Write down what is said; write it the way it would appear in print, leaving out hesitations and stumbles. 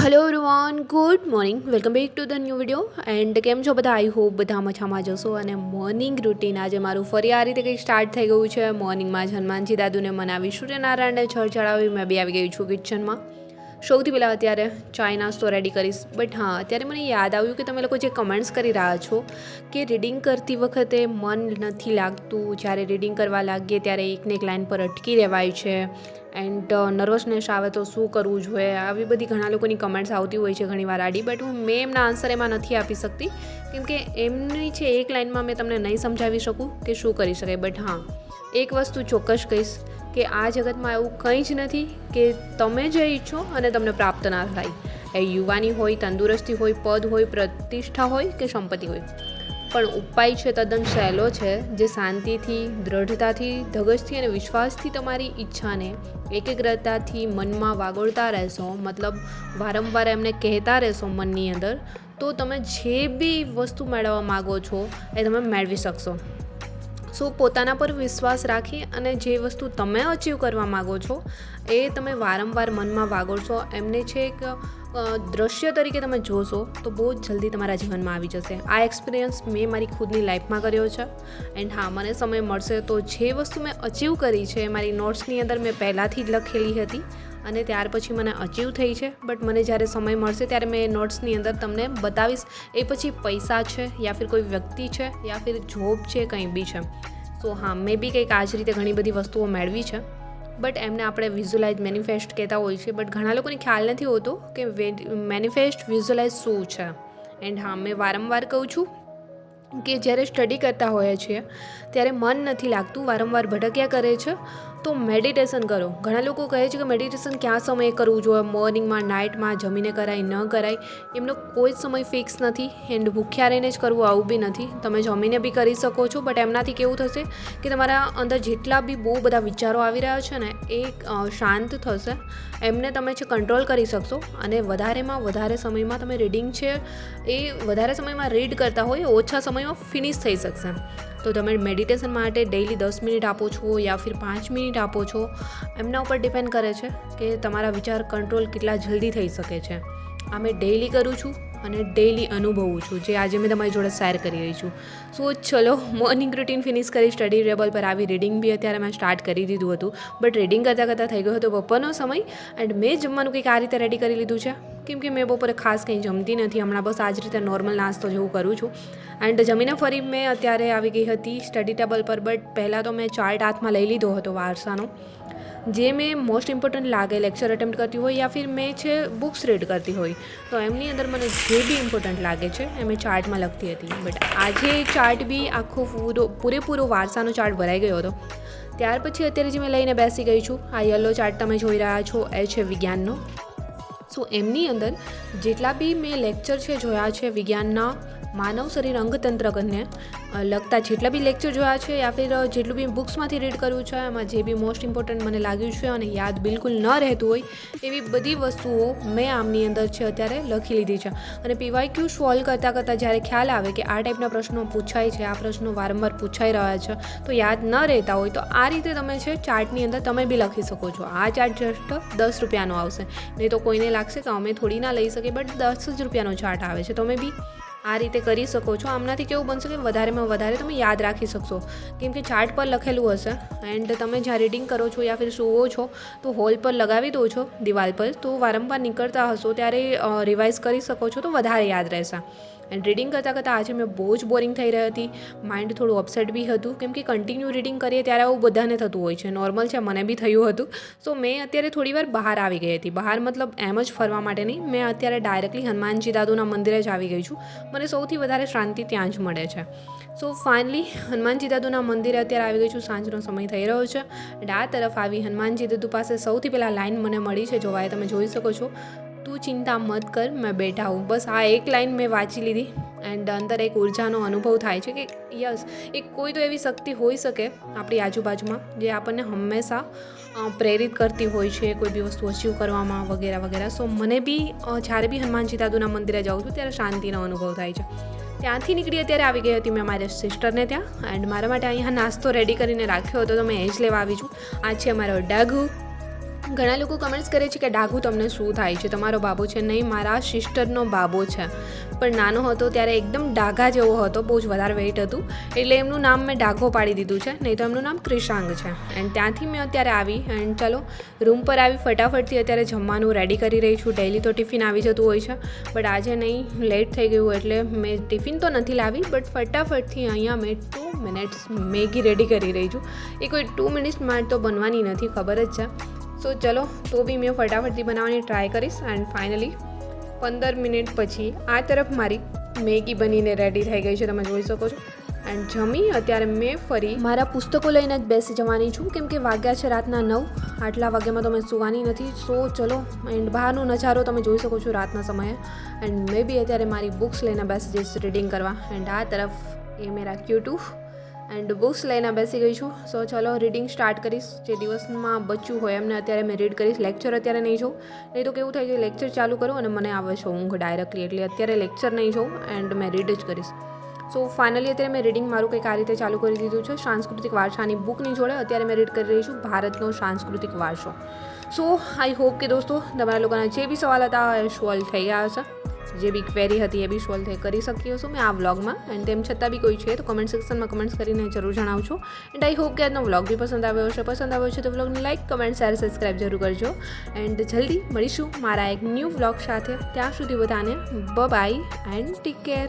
Hello everyone, good morning. Welcome back to the new video. And કેમ છો બધા? I hope બધા મજામાં જશો. અને મોર્નિંગ રૂટીન આજે મારું ફરી આ રીતે કંઈક સ્ટાર્ટ થઈ ગયું છે. મોર્નિંગમાં જ હનુમાનજી દાદુને મનાવી, સૂર્યનારાયણને છળ ચડાવી મેં બી આવી ગઈ છું કિચનમાં. સૌથી પહેલાં અત્યારે ચાય નાસ્તો રેડી કરીશ. બટ હા, અત્યારે મને યાદ આવ્યું કે તમે લોકો જે કમેન્ટ્સ કરી રહ્યા છો કે રીડિંગ કરતી વખતે મન નથી લાગતું, જ્યારે રીડિંગ કરવા લાગીએ ત્યારે એકને એક લાઇન પર અટકી રહેવાય છે, એન્ડ નર્વસનેસ આવે તો શું કરવું જોઈએ, આવી બધી ઘણા લોકોની કમેન્ટ્સ આવતી હોય છે ઘણીવાર આડી. બટ મેં એમના આન્સર એમાં નથી આપી શકતી, કેમકે એમની છે એક લાઇનમાં મેં તમને નહીં સમજાવી શકું કે શું કરી શકાય. બટ હા, એક વસ્તુ ચોક્કસ કહીશ કે આ જગતમાં એવું કંઈ જ નથી કે તમે જે ઈચ્છો અને તમને પ્રાપ્ત ના થાય. એ યુવાની હોય, તંદુરસ્તી હોય, પદ હોય, પ્રતિષ્ઠા હોય કે સંપત્તિ હોય, પણ ઉપાય છે તદ્દન સહેલો છે, જે શાંતિથી, દ્રઢતાથી, ધગશથી અને વિશ્વાસથી તમારી ઈચ્છાને એકાગ્રતાથી મનમાં વાગોળતા રહેશો, મતલબ વારંવાર એમને કહેતા રહેશો મનની અંદર, તો તમે જે બી વસ્તુ મેળવવા માગો છો એ તમે મેળવી શકશો. સો પોતાના પર વિશ્વાસ રાખી અને જે વસ્તુ તમે અચીવ કરવા માગો છો એ તમે વારંવાર મનમાં વાગોળશો, એમને છે એક દ્રશ્ય તરીકે તમે જોશો તો બહુ જ જલ્દી તમારા જીવનમાં આવી જશે. આ એક્સપિરિયન્સ મેં મારી ખુદની લાઈફમાં કર્યો છે. એન્ડ હા, મને સમય મળશે તો જે વસ્તુ મેં અચીવ કરી છે મારી નોટ્સની અંદર મેં પહેલાંથી જ લખેલી હતી અને ત્યાર પછી મને અચીવ થઈ છે. બટ મને જ્યારે સમય મળશે ત્યારે મેં નોટ્સની અંદર તમને બતાવીશ. એ પછી પૈસા છે, યા ફિર કોઈ વ્યક્તિ છે, યા ફિર જોબ છે, કંઈ બી છે. સો હા, મેં બી કંઈક આ જ રીતે ઘણી બધી વસ્તુઓ મેળવી છે. બટ એમને આપણે વિઝ્યુલાઇઝ, મેનિફેસ્ટ કહેતા હોય છે. બટ ઘણા લોકોને ખ્યાલ નથી હોતો કે મેનિફેસ્ટ, વિઝ્યુલાઇઝ શું છે. એન્ડ હા, મેં વારંવાર કહું છું કે જ્યારે સ્ટડી કરતા હોઈએ છીએ ત્યારે મન નથી લાગતું, વારંવાર ભટક્યા કરે છે, તો મેડિટેશન કરો. ઘણા લોકો કહે છે કે મેડિટેશન ક્યાં સમયે કરવું જોઈએ, મોર્નિંગમાં, નાઇટમાં, જમીને કરાય, ન કરાય. એમનો કોઈ જ સમય ફિક્સ નથી. એન્ડ ભૂખ્યા રહીને જ કરવું આવું બી નથી. તમે જમીને બી કરી શકો છો. બટ એમનાથી કેવું થશે કે તમારા અંદર જેટલા બી બહુ બધા વિચારો આવી રહ્યા છે ને એ શાંત થશે. એમને તમે છે કંટ્રોલ કરી શકશો અને વધારેમાં વધારે સમયમાં તમે રીડિંગ છે એ વધારે સમયમાં રીડ કરતા હોય ઓછા સમયમાં ફિનિશ થઈ શકશે. તો તમે મેડિટેશન માટે ડેઇલી 10 મિનિટ આપો છો યા ફિર 5 મિનિટ આપો છો, એમના ઉપર ડિપેન્ડ કરે છે કે તમારા વિચાર કંટ્રોલ કેટલા જલ્દી થઈ શકે છે. આ મેં ડેઇલી કરું છું અને ડેઇલી અનુભવું છું, જે આજે મેં તમારી જોડે શેર કરી રહી છું. સો ચલો, મોર્નિંગ રૂટીન ફિનિશ કરી, સ્ટડી ટેબલ પર આવી, રીડિંગ બી અત્યારે મેં સ્ટાર્ટ કરી દીધું હતું. બટ રીડિંગ કરતાં થઈ ગયો હતો બપોરનો સમય. એન્ડ મેં જમવાનું કંઈક આ રીતે રેડી કરી લીધું છે, કેમ કે મેં બપોરે ખાસ કંઈ જમતી નથી હમણાં, બસ આ જ રીતે નોર્મલ નાસ્તો જેવું કરું છું. એન્ડ જમીને ફરી મેં અત્યારે આવી ગઈ હતી સ્ટડી ટેબલ પર. બટ પહેલાં તો મેં ચાર્ટ હાથમાં લઈ લીધો હતો વારસાનો, જે મેં મોસ્ટ ઇમ્પોર્ટન્ટ લાગે લેક્ચર અટેમ્પ્ટ કરતી હોય યા ફિર મેં છે બુક્સ રીડ કરતી હોય તો એમની અંદર મને જે બી ઇમ્પોર્ટન્ટ લાગે છે એ મેં ચાર્ટમાં લખતી હતી. બટ આજે ચાર્ટ બી આખો પૂરેપૂરો વારસાનો ચાર્ટ ભરાઈ ગયો હતો. ત્યાર પછી અત્યારે જે મેં લઈને બેસી ગઈ છું, આ યલો ચાર્ટ તમે જોઈ રહ્યા છો એ છે વિજ્ઞાનનો. સો એમની અંદર જેટલા બી મેં લેક્ચર છે જોયા છે વિજ્ઞાનના, માનવ શરીર અંગતંત્ર કરીને લગતા જેટલા બી લેક્ચર જોયા છે યા ફિર જેટલું બી બુક્સમાંથી રીડ કર્યું છે, એમાં જે બી મોસ્ટ ઇમ્પોર્ટન્ટ મને લાગ્યું છે અને યાદ બિલકુલ ન રહેતું હોય એવી બધી વસ્તુઓ મેં આમની અંદર છે અત્યારે લખી લીધી છે. અને PYQ સોલ્વ કરતાં જ્યારે ખ્યાલ આવે કે આ ટાઈપના પ્રશ્નો પૂછાય છે, આ પ્રશ્નો વારંવાર પૂછાઈ રહ્યા છે, તો યાદ ન રહેતા હોય તો આ રીતે તમે છે ચાર્ટની અંદર તમે બી લખી શકો છો. આ ચાર્ટ જસ્ટ 10 રૂપિયાનો આવશે, નહીં તો કોઈને લાગશે કે અમે થોડી ના લઈ શકીએ, બટ 10 જ રૂપિયાનો ચાર્ટ આવે છે. તમે બી આ રીતે કરી શકો છો. આમનાથી કેવું બનશે કે વધારેમાં વધારે તમે યાદ રાખી શકશો, કેમ કે ચાર્ટ પર લખેલું હશે. એન્ડ તમે જ્યાં રીડિંગ કરો છો યા ફિર સૂવો છો તો હોલ પર લગાવી દો છો દિવાલ પર, તો વારંવાર નીકળતા હશો ત્યારે રિવાઇઝ કરી શકો છો, તો વધારે યાદ રહેશે. એન્ડ રીડિંગ કરતાં આજે મેં બહુ જ બોરિંગ થઈ રહી હતી, માઇન્ડ થોડું અપસેટ બી હતું, કેમ કે કન્ટિન્યુ રીડિંગ કરીએ ત્યારે આવું બધાને થતું હોય છે, નોર્મલ છે, મને બી થયું હતું. સો મેં અત્યારે થોડી વાર બહાર આવી ગઈ હતી. બહાર મતલબ એમ જ ફરવા માટે નહીં, મેં અત્યારે ડાયરેક્ટલી હનુમાનજી દાદુના મંદિરે જ આવી ગઈ છું. મને સૌથી વધારે શાંતિ ત્યાં જ મળે છે. સો ફાઇનલી હનુમાનજી દાદુના મંદિરે અત્યારે આવી ગઈ છું. સાંજનો સમય થઈ રહ્યો છે એન્ડ આ તરફ આવી હનુમાનજી દાદુ પાસે સૌથી પહેલાં લાઈન મને મળી છે, જોવાય તમે જોઈ શકો છો, તું ચિંતા મત કર મેં બેઠા હું. બસ આ એક લાઈન મેં વાંચી લીધી એન્ડ અંદર એક ઉર્જાનો અનુભવ થાય છે કે યસ, એક કોઈ તો એવી શક્તિ હોઈ શકે આપણી આજુબાજુમાં જે આપણને હંમેશા પ્રેરિત કરતી હોય છે કોઈ બી વસ્તુ અચીવ કરવામાં વગેરે વગેરે. સો મને બી જ્યારે બી હનુમાનજી દાદુના મંદિરે જાઉં છું ત્યારે શાંતિનો અનુભવ થાય છે. ત્યાંથી નીકળી અત્યારે આવી ગઈ હતી મેં મારી સિસ્ટરને ત્યાં, એન્ડ મારા માટે અહીંયા નાસ્તો રેડી કરીને રાખ્યો હતો તો મેં એ જ લેવા આવી છું. આ છે અમારો ડાઘુ, ઘણા લોકો કમેન્ટ્સ કરે છે કે ડાઘુ તમને શું થાય છે, તમારો બાબો છે? નહીં, મારા સિસ્ટરનો બાબો છે, પણ નાનો હતો ત્યારે એકદમ ડાઘા જેવો હતો, બહુ જ વધારે વેઇટ હતું, એટલે એમનું નામ મેં ડાઘો પાડી દીધું છે, નહીં તો એમનું નામ ક્રિશાંગ છે. એન્ડ ત્યાંથી મેં અત્યારે આવી એન્ડ ચલો રૂમ પર આવી ફટાફટથી અત્યારે જમવાનું રેડી કરી રહી છું. ડેઈલી તો ટિફિન આવી જતું હોય છે, બટ આજે નહીં, લેટ થઈ ગયું એટલે મેં ટિફિન તો નથી લાવી, બટ ફટાફટથી અહીંયા મેં 2 મિનિટ્સ મેગી રેડી કરી રહી છું. એ કોઈ 2 મિનિટ્સમાં તો બનવાની નથી, ખબર જ છે. સો ચલો, તો બી મેં ફટાફટથી બનાવવાની ટ્રાય કરીશ. એન્ડ ફાઇનલી 15 મિનિટ પછી આ તરફ મારી મેગી બનીને રેડી થઈ ગઈ છે, તમે જોઈ શકો છો. એન્ડ જમી અત્યારે મેં ફરી મારા પુસ્તકો લઈને જ બેસી જવાની છું, કેમ કે વાગ્યા છે રાતના 9. આટલા વાગ્યામાં તો મેં સુવાની નથી. સો ચલો, એન્ડ બહારનો નજારો તમે જોઈ શકો છો રાતના સમયે. એન્ડ મેં બી અત્યારે મારી બુક્સ લઈને બેસી જઈશ રીડિંગ કરવા. એન્ડ આ તરફ એ મેરા ક્યુટુ એન્ડ બુક્સ લઈને બેસી ગઈ છું. સો ચલો રીડિંગ સ્ટાર્ટ કરીશ. જે દિવસમાં બચ્યું હોય એમને અત્યારે મેં રીડ કરીશ. લેક્ચર અત્યારે નહીં જોઉં, નહીં તો કેવું થાય છે લેક્ચર ચાલુ કરું અને મને આવે છે ઊંઘ ડાયરેક્ટલી, એટલે અત્યારે લેક્ચર નહીં જોઉં એન્ડ મેં રીડ જ કરીશ. સો ફાઇનલી અત્યારે મેં રીડિંગ મારું કંઈક આ રીતે ચાલુ કરી દીધું છે. સાંસ્કૃતિક વારસાની બુકની જોડે અત્યારે મેં રીડ કરી રહી છું ભારતનો સાંસ્કૃતિક વારસો. સો આઈ હોપ કે દોસ્તો તમારા લોકોના જે બી સવાલ હતા એ સોલ્વ થઈ ગયા હશે, જે બી ક્વેરી હતી એ બી સોલ્વ કરી શકી હશું મેં આ વ્લોગમાં. એન્ડ તેમ છતાં બી કોઈ છે તો કમેન્ટ સેક્શનમાં કમેન્ટ્સ કરીને જરૂર જણાવજો. એન્ડ આઈ હોપ કે આજનો વ્લોગ બી પસંદ આવ્યો હશે. પસંદ આવ્યો છે તો વ્લોગને લાઇક, કમેન્ટ, શેર, સબસ્ક્રાઈબ જરૂર કરજો. એન્ડ જલ્દી મળીશું મારા એક ન્યૂ વ્લોગ સાથે. ત્યાં સુધી બધાને બાય એન્ડ ટેક કેર.